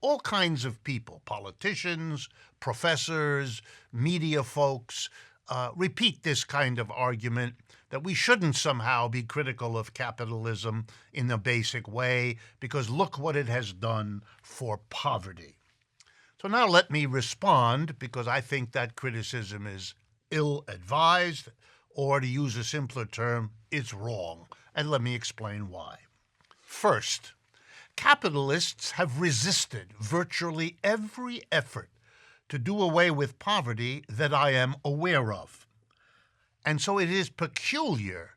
all kinds of people, politicians, professors, media folks, repeat this kind of argument that we shouldn't somehow be critical of capitalism in a basic way because look what it has done for poverty. So now let me respond, because I think that criticism is ill-advised, or to use a simpler term, it's wrong. And let me explain why. First, capitalists have resisted virtually every effort to do away with poverty that I am aware of. And so it is peculiar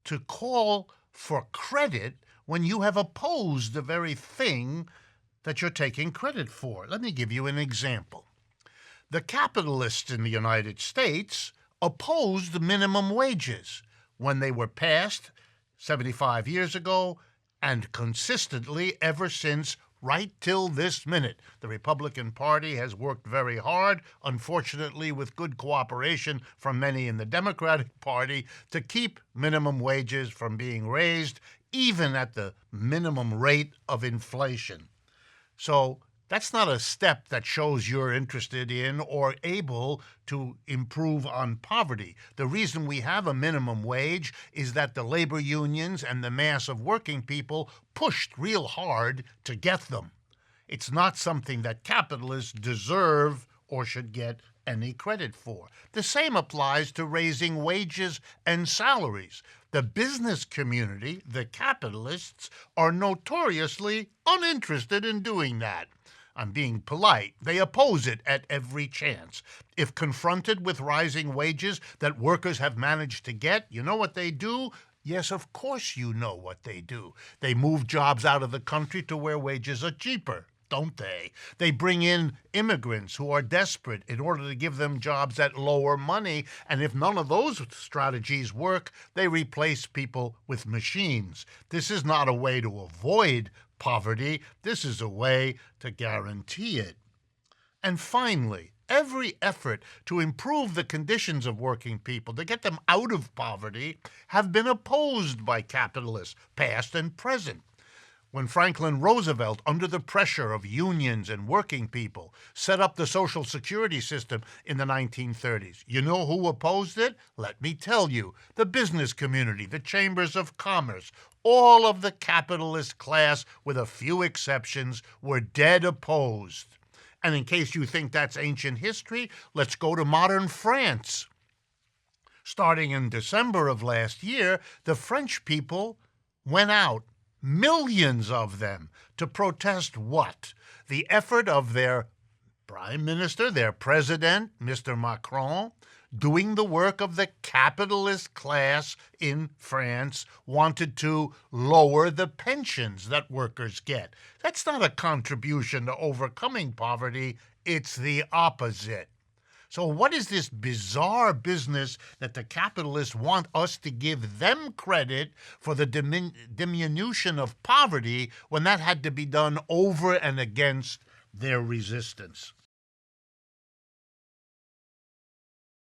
to call for credit when you have opposed the very thing that you're taking credit for. Let me give you an example. The capitalists in the United States opposed minimum wages when they were passed 75 years ago and consistently ever since, right till this minute. The Republican Party has worked very hard, unfortunately with good cooperation from many in the Democratic Party, to keep minimum wages from being raised, even at the minimum rate of inflation. So that's not a step that shows you're interested in or able to improve on poverty. The reason we have a minimum wage is that the labor unions and the mass of working people pushed real hard to get them. It's not something that capitalists deserve or should get any credit for. The same applies to raising wages and salaries. The business community, the capitalists, are notoriously uninterested in doing that. I'm being polite. They oppose it at every chance. If confronted with rising wages that workers have managed to get, you know what they do? Yes, of course you know what they do. They move jobs out of the country to where wages are cheaper, don't they? They bring in immigrants who are desperate in order to give them jobs at lower money, and if none of those strategies work, they replace people with machines. This is not a way to avoid poverty. This is a way to guarantee it. And finally, every effort to improve the conditions of working people, to get them out of poverty, have been opposed by capitalists, past and present. When Franklin Roosevelt, under the pressure of unions and working people, set up the Social Security system in the 1930s, you know who opposed it? Let me tell you. The business community, the chambers of commerce, all of the capitalist class, with a few exceptions, were dead opposed. And in case you think that's ancient history, let's go to modern France. Starting in December of last year, the French people went out, millions of them, to protest what? The effort of their prime minister, their president, Mr. Macron, doing the work of the capitalist class in France, wanted to lower the pensions that workers get. That's not a contribution to overcoming poverty, it's the opposite. So what is this bizarre business that the capitalists want us to give them credit for the diminution of poverty when that had to be done over and against their resistance?